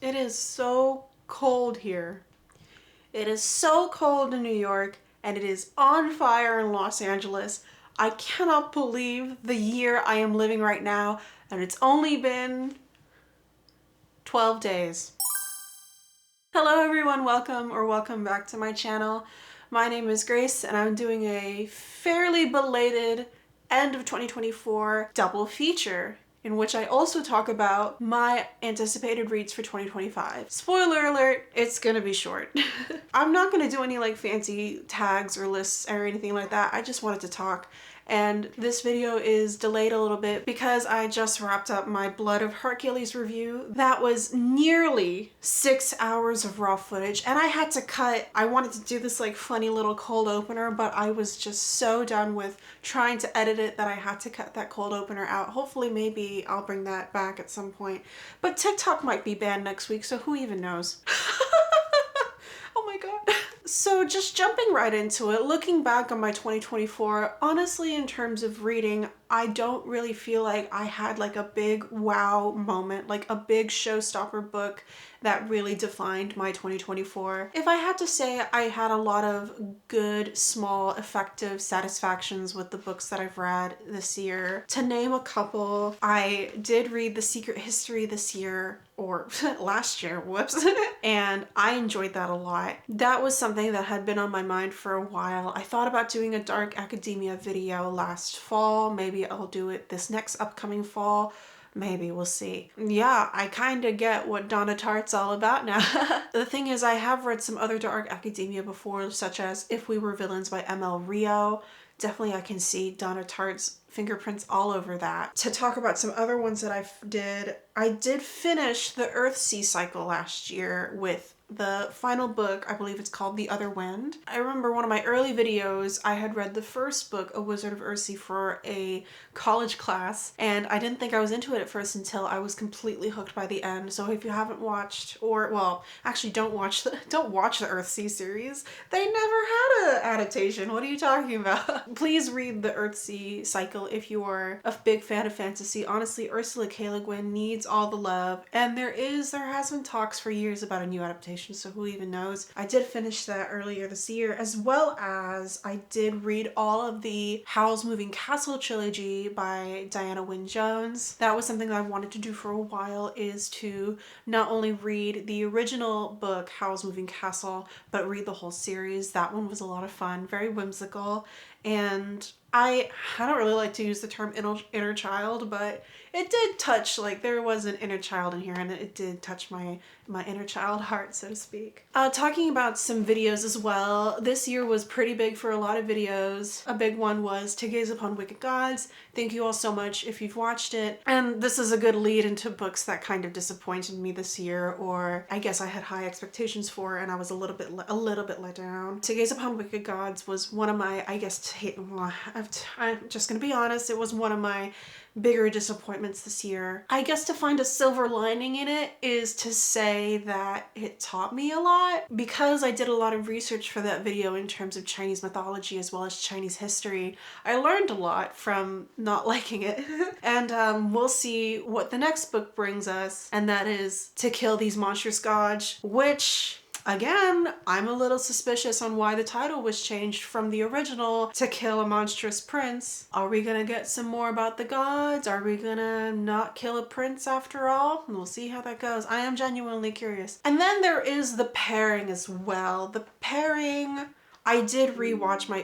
It is so cold here. It is so cold in New York, and it is on fire in Los Angeles. I cannot believe the year I am living right now, and it's only been 12 days. Hello everyone, welcome back to my channel. My name is Grace, and I'm doing a fairly belated end of 2024 double feature in which I also talk about my anticipated reads for 2025. Spoiler alert, it's gonna be short. I'm not gonna do any like fancy tags or lists or anything like that. I just wanted to talk. And this video is delayed a little bit because I just wrapped up my Blood of Hercules review. That was nearly 6 hours of raw footage, and I had to cut. I wanted to do this like funny little cold opener, but I was just so done with trying to edit it that I had to cut that cold opener out. Hopefully maybe I'll bring that back at some point. But TikTok might be banned next week, so who even knows? Oh my god. So just jumping right into it, looking back on my 2024, honestly, in terms of reading, I don't really feel like I had like a big wow moment, like a big showstopper book that really defined my 2024. If I had to say, I had a lot of good, small, effective satisfactions with the books that I've read this year. To name a couple, I did read The Secret History this year, or last year, whoops, and I enjoyed that a lot. That was something that had been on my mind for a while. I thought about doing a dark academia video last fall. Maybe I'll do it this next upcoming fall. Maybe, we'll see. Yeah, I kind of get what Donna Tartt's all about now. The thing is, I have read some other dark academia before, such as If We Were Villains by M.L. Rio. Definitely I can see Donna Tartt's fingerprints all over that. To talk about some other ones that I did finish the Earthsea cycle last year with the final book. I believe it's called The Other Wind. I remember one of my early videos, I had read the first book, A Wizard of Earthsea, for a college class, and I didn't think I was into it at first until I was completely hooked by the end. So if you haven't watched, or well, actually don't watch the Earthsea series. They never had an adaptation. What are you talking about? Please read the Earthsea cycle if you are a big fan of fantasy. Honestly, Ursula K. Le Guin needs all the love, and there has been talks for years about a new adaptation, so who even knows. I did finish that earlier this year, as well as I did read all of the Howl's Moving Castle trilogy by Diana Wynne Jones. That was something that I wanted to do for a while, is to not only read the original book, Howl's Moving Castle, but read the whole series. That one was a lot of fun, very whimsical, and I don't really like to use the term inner child, but it did touch, like, there was an inner child in here, and it did touch my inner child heart, so to speak. Talking about some videos as well, this year was pretty big for a lot of videos. A big one was To Gaze Upon Wicked Gods. Thank you all so much if you've watched it. And this is a good lead into books that kind of disappointed me this year, or I guess I had high expectations for, and I was a little bit let down. To Gaze Upon Wicked Gods was one of my, I guess, I'm just gonna be honest, it was one of my bigger disappointments this year. I guess to find a silver lining in it is to say that it taught me a lot, because I did a lot of research for that video in terms of Chinese mythology as well as Chinese history. I learned a lot from not liking it. And we'll see what the next book brings us, and that is To Kill These Monstrous Gods, which, again, I'm a little suspicious on why the title was changed from the original To Kill a Monstrous Prince. Are we gonna get some more about the gods? Are we gonna not kill a prince after all? We'll see how that goes. I am genuinely curious. And then there is the pairing as well. The pairing, I did rewatch my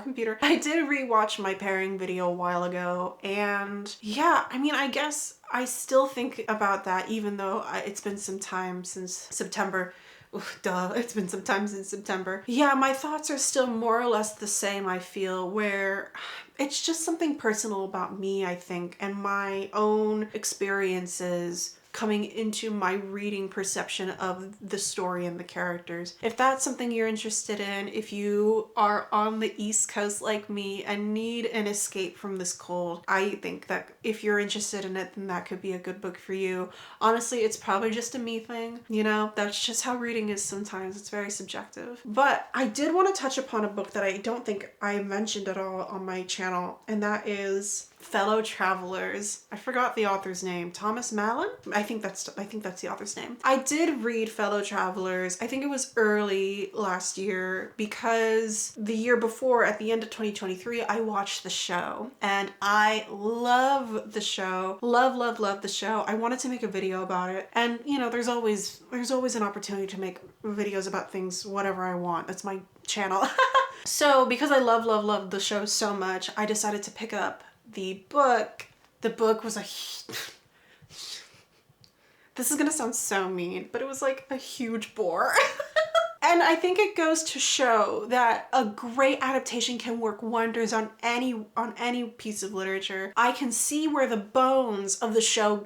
computer. I did rewatch my pairing video a while ago, and yeah, I mean, I guess I still think about that, even though it's been some time since September. Oof, duh, it's been some time since September. Yeah, my thoughts are still more or less the same, I feel, where it's just something personal about me, I think, and my own experiences coming into my reading perception of the story and the characters. If that's something you're interested in, if you are on the East Coast like me and need an escape from this cold, I think that if you're interested in it, then that could be a good book for you. Honestly, it's probably just a me thing. You know, that's just how reading is sometimes. It's very subjective. But I did want to touch upon a book that I don't think I mentioned at all on my channel, and that is Fellow Travelers. I forgot the author's name. Thomas Mallon? I think that's the author's name. I did read Fellow Travelers. I think it was early last year because the year before, at the end of 2023, I watched the show and I love the show. Love the show. I wanted to make a video about it. And you know, there's always an opportunity to make videos about things, whatever I want. That's my channel. So because I love the show so much, I decided to pick up the book. The book was this is gonna sound so mean, but it was like a huge bore. And I think it goes to show that a great adaptation can work wonders on any piece of literature. I can see where the bones of the show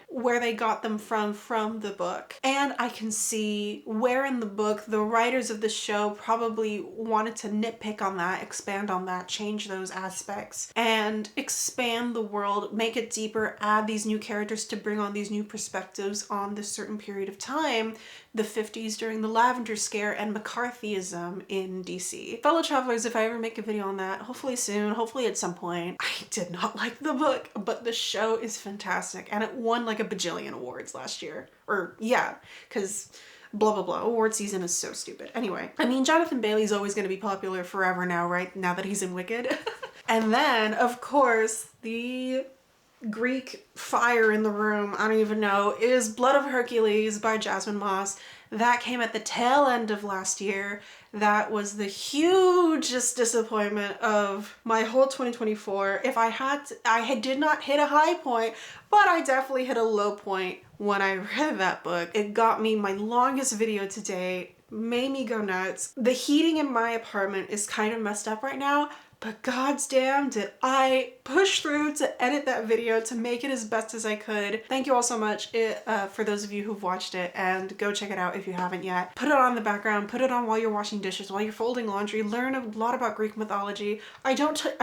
where they got them from the book. And I can see where in the book the writers of the show probably wanted to nitpick on that, expand on that, change those aspects, and expand the world, make it deeper, add these new characters to bring on these new perspectives on this certain period of time, the 50s during the Lavender Scare and McCarthyism in DC. Fellow Travelers, if I ever make a video on that, hopefully soon, hopefully at some point. I did not like the book, but the show is fantastic and it won like a bajillion awards last year. Or yeah, because blah blah blah, award season is so stupid. Anyway, I mean, Jonathan Bailey's always going to be popular forever now, right? Now that he's in Wicked. And then, of course, the Greek fire in the room, I don't even know, is Blood of Hercules by Jasmine Moss. That came at the tail end of last year. That was the hugest disappointment of my whole 2024. I did not hit a high point, but I definitely hit a low point when I read that book. It got me my longest video to date, made me go nuts. The heating in my apartment is kind of messed up right now, but goddamn did I push through to edit that video to make it as best as I could. Thank you all so much for those of you who've watched it, and go check it out if you haven't yet. Put it on in the background, put it on while you're washing dishes, while you're folding laundry, learn a lot about Greek mythology. I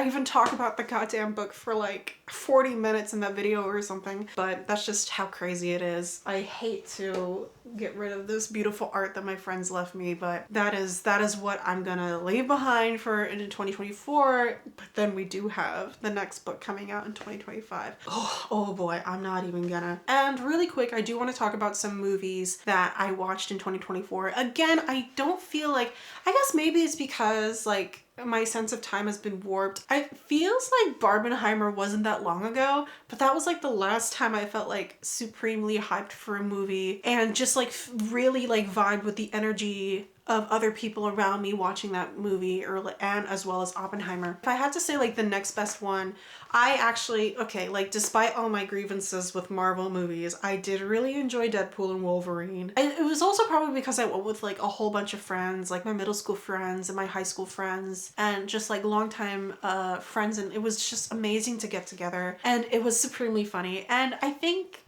even talk about the goddamn book for like 40 minutes in that video or something, but that's just how crazy it is. I hate to get rid of this beautiful art that my friends left me, but that is what I'm gonna leave behind for into 2024. But then we do have the next book coming out in 2025. Oh boy, I'm not even gonna. And really quick, I do want to talk about some movies that I watched in 2024. Again, I don't feel like, I guess maybe it's because like my sense of time has been warped. It feels like Barbenheimer wasn't that long ago, but that was like the last time I felt like supremely hyped for a movie and just like really like vibed with the energy of other people around me watching that movie, and as well as Oppenheimer. If I had to say like the next best one, I actually, okay, like despite all my grievances with Marvel movies, I did really enjoy Deadpool and Wolverine. And it was also probably because I went with like a whole bunch of friends, like my middle school friends and my high school friends, and just like longtime friends, and it was just amazing to get together, and it was supremely funny. And I think,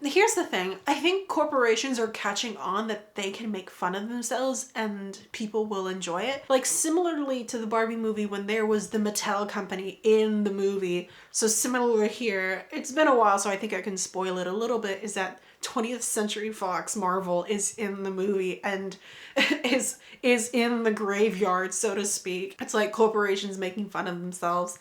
here's the thing, I think corporations are catching on that they can make fun of themselves and people will enjoy it. Like similarly to the Barbie movie when there was the Mattel company in the movie. So similar here, it's been a while so I think I can spoil it a little bit, is that 20th Century Fox Marvel is in the movie and is in the graveyard, so to speak. It's like corporations making fun of themselves.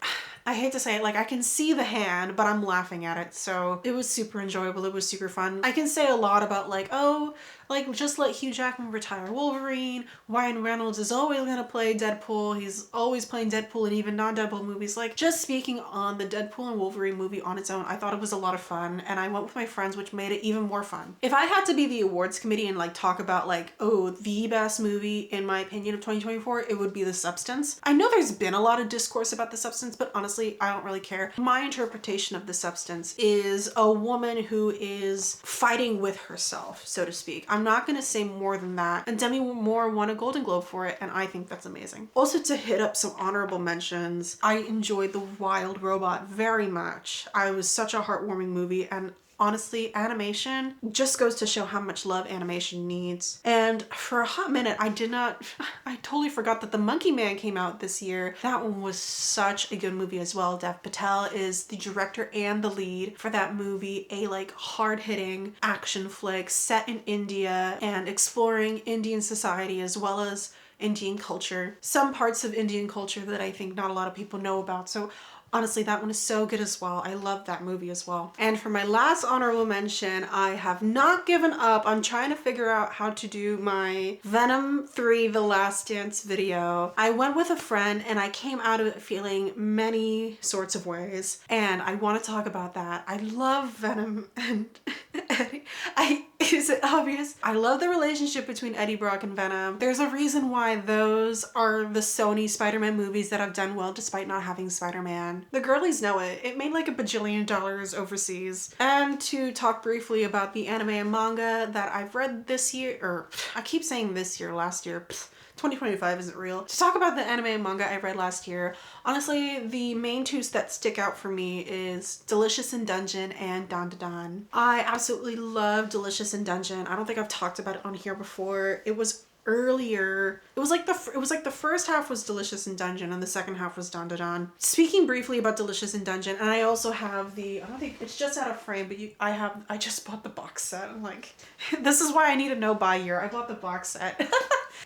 I hate to say it, like I can see the hand, but I'm laughing at it. So it was super enjoyable. It was super fun. I can say a lot about like, oh, like just let Hugh Jackman retire Wolverine. Ryan Reynolds is always gonna play Deadpool. He's always playing Deadpool in even non-Deadpool movies. Like just speaking on the Deadpool and Wolverine movie on its own, I thought it was a lot of fun and I went with my friends, which made it even more fun. If I had to be the awards committee and like talk about like, oh, the best movie in my opinion of 2024, it would be The Substance. I know there's been a lot of discourse about The Substance, but honestly, I don't really care. My interpretation of The Substance is a woman who is fighting with herself, so to speak. I'm not going to say more than that. And Demi Moore won a Golden Globe for it, and I think that's amazing. Also, to hit up some honorable mentions, I enjoyed The Wild Robot very much. It was such a heartwarming movie, and honestly, animation just goes to show how much love animation needs. And for a hot minute, I totally forgot that The Monkey Man came out this year. That one was such a good movie as well. Dev Patel is the director and the lead for that movie, a like hard-hitting action flick set in India and exploring Indian society as well as Indian culture. Some parts of Indian culture that I think not a lot of people know about. So Honestly, that one is so good as well. I love that movie as well. And for my last honorable mention, I have not given up. I'm trying to figure out how to do my Venom 3 The Last Dance video. I went with a friend and I came out of it feeling many sorts of ways, and I want to talk about that. I love Venom and Eddie. Is it obvious? I love the relationship between Eddie Brock and Venom. There's a reason why those are the Sony Spider-Man movies that have done well despite not having Spider-Man. The girlies know it. It made like $1 bajillion overseas. And to talk briefly about the anime and manga that I've read this year, or I keep saying this year, last year, 2025 isn't real. To talk about the anime and manga I read last year, honestly, the main two that stick out for me is Delicious in Dungeon and Dan Da Dan. I absolutely love Delicious in Dungeon. I don't think I've talked about it on here before. It was earlier. It was like the first half was Delicious in Dungeon and the second half was Dan Da Dan. Speaking briefly about Delicious in Dungeon, and I also have I don't think it's just out of frame, but I just bought the box set. I'm like, this is why I need a no buy year. I bought the box set.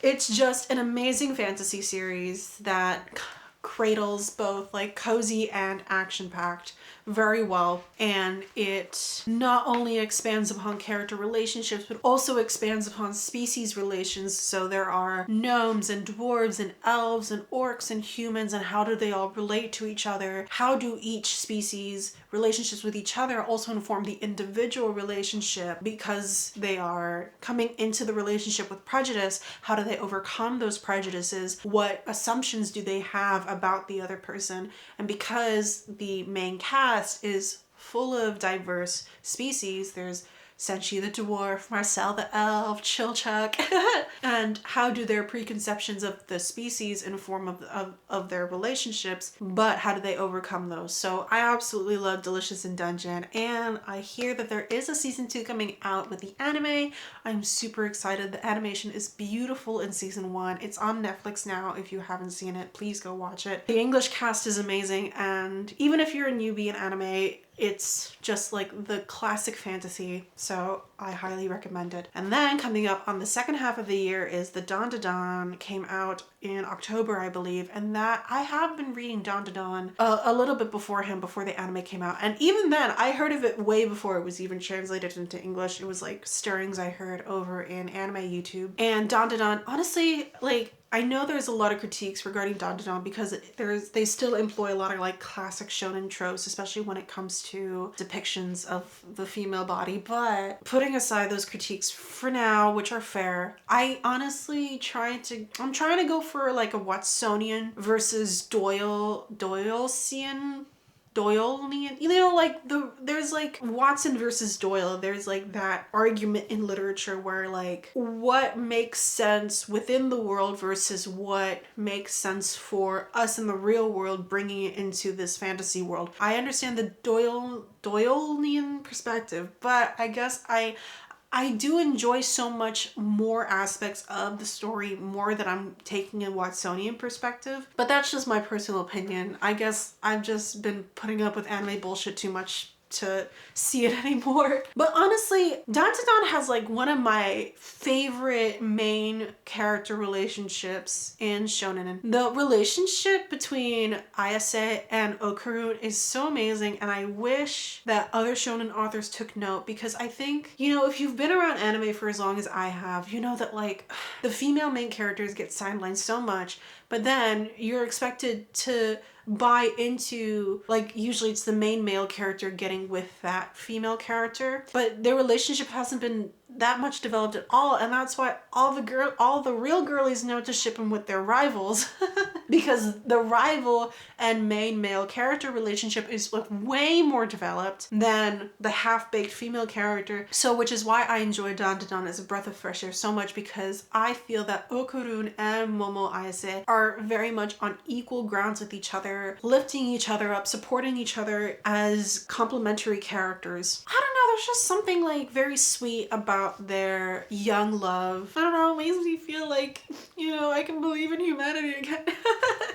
It's just an amazing fantasy series that cradles both like cozy and action-packed very well, and it not only expands upon character relationships but also expands upon species relations. So there are gnomes and dwarves and elves and orcs and humans, and how do they all relate to each other? How do each species relationships with each other also inform the individual relationship, because they are coming into the relationship with prejudice? How do they overcome those prejudices? What assumptions do they have about the other person? And because the main cast is full of diverse species, there's Senshi the dwarf, Marcel the elf, Chilchuck, and how do their preconceptions of the species inform of their relationships, but how do they overcome those? So I absolutely love Delicious in Dungeon, and I hear that there is a season 2 coming out with the anime. I'm super excited. The animation is beautiful in season 1. It's on Netflix now. If you haven't seen it, please go watch it. The English cast is amazing, and even if you're a newbie in anime, it's just like the classic fantasy, so I highly recommend it. And then coming up on the second half of the year is the Dan Da Dan. Came out in October, I believe, and that I have been reading Dan Da Dan a little bit before the anime came out, and even then I heard of it way before it was even translated into English. It was like stirrings I heard over in anime YouTube. And Dan Da Dan, honestly, like, I know there's a lot of critiques regarding Dan Da Dan because they still employ a lot of like classic shonen tropes, especially when it comes to depictions of the female body. But putting aside those critiques for now, which are fair, I honestly I'm trying to go for like a Watsonian versus Doylean, you know, like there's like Watson versus Doyle. There's like that argument in literature where like what makes sense within the world versus what makes sense for us in the real world, bringing it into this fantasy world. I understand the Doylean perspective, but I guess I do enjoy so much more aspects of the story more that I'm taking a Watsonian perspective. But that's just my personal opinion. I guess I've just been putting up with anime bullshit too much to see it anymore. But honestly, Dan Da Dan has like one of my favorite main character relationships in shonen. The relationship between Ayase and Okarun is so amazing, and I wish that other shonen authors took note, because I think, you know, if you've been around anime for as long as I have, you know that like the female main characters get sidelined so much, but then you're expected to buy into, like, usually it's the main male character getting with that female character, but their relationship hasn't been that much developed at all, and that's why all the real girlies know to ship them with their rivals because the rival and main male character relationship is like way more developed than the half-baked female character. So which is why I enjoy Dan Da Dan as a breath of fresh air so much, because I feel that Okurun and Momo Ayase are very much on equal grounds with each other, lifting each other up, supporting each other as complementary characters. I don't know there's just something like very sweet about their young love. I don't know, it makes me feel like, you know, I can believe in humanity again.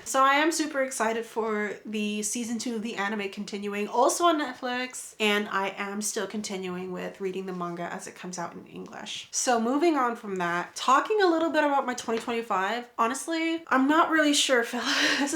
So I am super excited for the season 2 of the anime continuing, also on Netflix, and I am still continuing with reading the manga as it comes out in English. So moving on from that, talking a little bit about my 2025, honestly, I'm not really sure, Phyllis.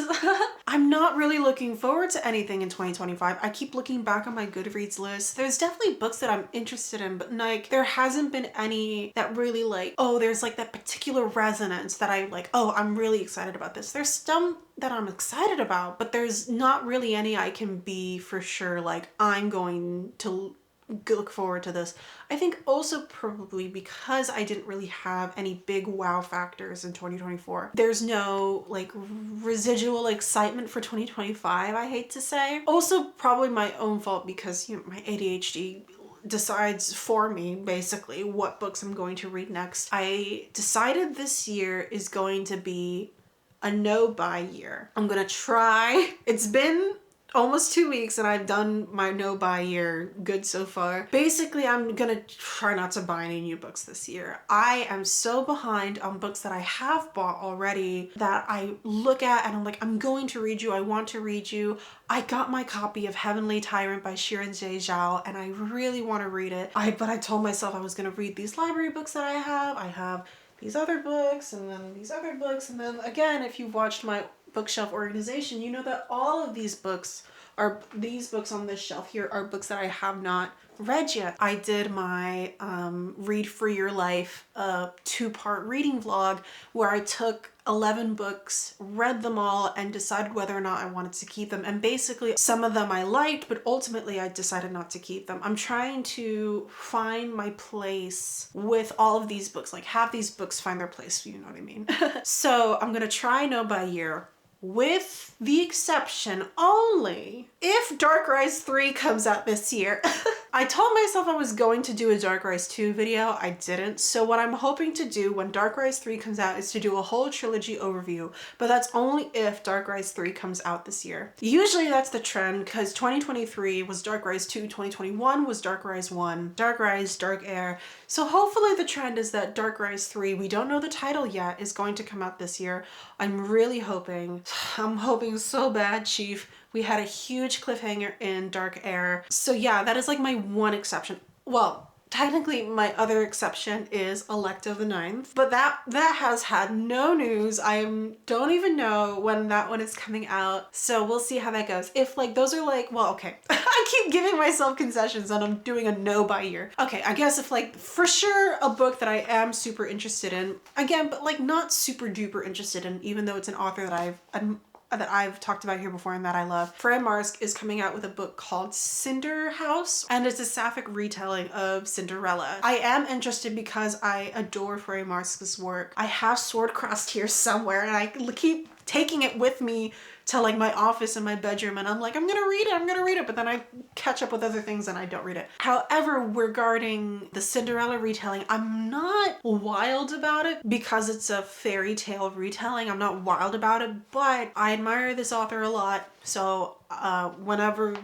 I'm not really looking forward to anything in 2025. I keep looking back on my Goodreads list. There's definitely books that I'm interested in, but like there hasn't been any that really like, oh, there's like that particular resonance that I like, oh, I'm really excited about this. There's some that I'm excited about, but there's not really any I can be for sure like I'm going to look forward to this. I think also probably because I didn't really have any big wow factors in 2024. There's no like residual excitement for 2025, I hate to say. Also probably my own fault because, you know, my ADHD decides for me basically what books I'm going to read next. I decided this year is going to be a no-buy year. I'm gonna try. It's been almost 2 weeks and I've done my no-buy year good so far. Basically, I'm gonna try not to buy any new books this year. I am so behind on books that I have bought already that I look at and I'm like, I'm going to read you, I want to read you. I got my copy of Heavenly Tyrant by Shirin J. Zhao and I really want to read it. But I told myself I was gonna read these library books that I have these other books and then these other books, and then again, if you've watched my bookshelf organization, you know that all of these books on this shelf here are books that I have not read yet. I did my Read for Your Life 2-part reading vlog where I took 11 books, read them all, and decided whether or not I wanted to keep them. And basically some of them I liked, but ultimately I decided not to keep them. I'm trying to find my place with all of these books, like have these books find their place, you know what I mean? So I'm gonna try no by year, with the exception only if Dark Rise 3 comes out this year. I told myself I was going to do a Dark Rise 2 video. I didn't. So what I'm hoping to do when Dark Rise 3 comes out is to do a whole trilogy overview, but that's only if Dark Rise 3 comes out this year. Usually that's the trend because 2023 was Dark Rise 2, 2021 was Dark Rise 1, Dark Rise, Dark Air. So hopefully the trend is that Dark Rise 3, we don't know the title yet, is going to come out this year. I'm really hoping. I'm hoping so bad, Chief. We had a huge cliffhanger in Dark Air. So yeah, that is like my one exception. Well, technically my other exception is Electo the Ninth, but that has had no news. I don't even know when that one is coming out. So we'll see how that goes. If like those are like, well, okay. I keep giving myself concessions and I'm doing a no buy year. Okay, I guess if like for sure a book that I am super interested in, again, but like not super duper interested in, even though it's an author that I've talked about here before and that I love. Freya Marsk is coming out with a book called Cinder House, and it's a sapphic retelling of Cinderella. I am interested because I adore Freya Marsk's work. I have Swordcrossed here somewhere and I keep taking it with me to like my office and my bedroom and I'm like, I'm gonna read it, but then I catch up with other things and I don't read it. However, regarding the Cinderella retelling, I'm not wild about it because it's a fairy tale retelling. I'm not wild about it, but I admire this author a lot. So whenever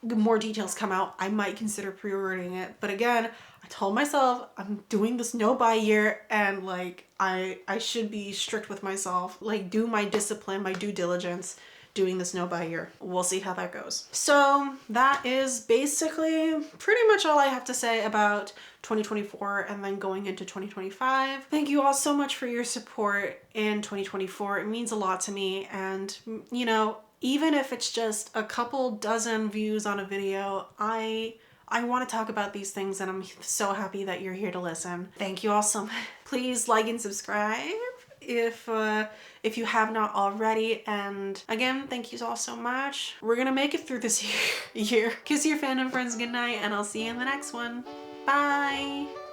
more details come out, I might consider pre-ordering it. But again, I told myself I'm doing this no buy year and like I should be strict with myself, like do my discipline, my due diligence, doing this no buy year. We'll see how that goes. So that is basically pretty much all I have to say about 2024 and then going into 2025. Thank you all so much for your support in 2024. It means a lot to me, and you know, even if it's just a couple dozen views on a video, I want to talk about these things and I'm so happy that you're here to listen. Thank you all so much. Please like and subscribe if you have not already. And again, thank you all so much. We're gonna make it through this year. Kiss your fandom friends goodnight and I'll see you in the next one. Bye.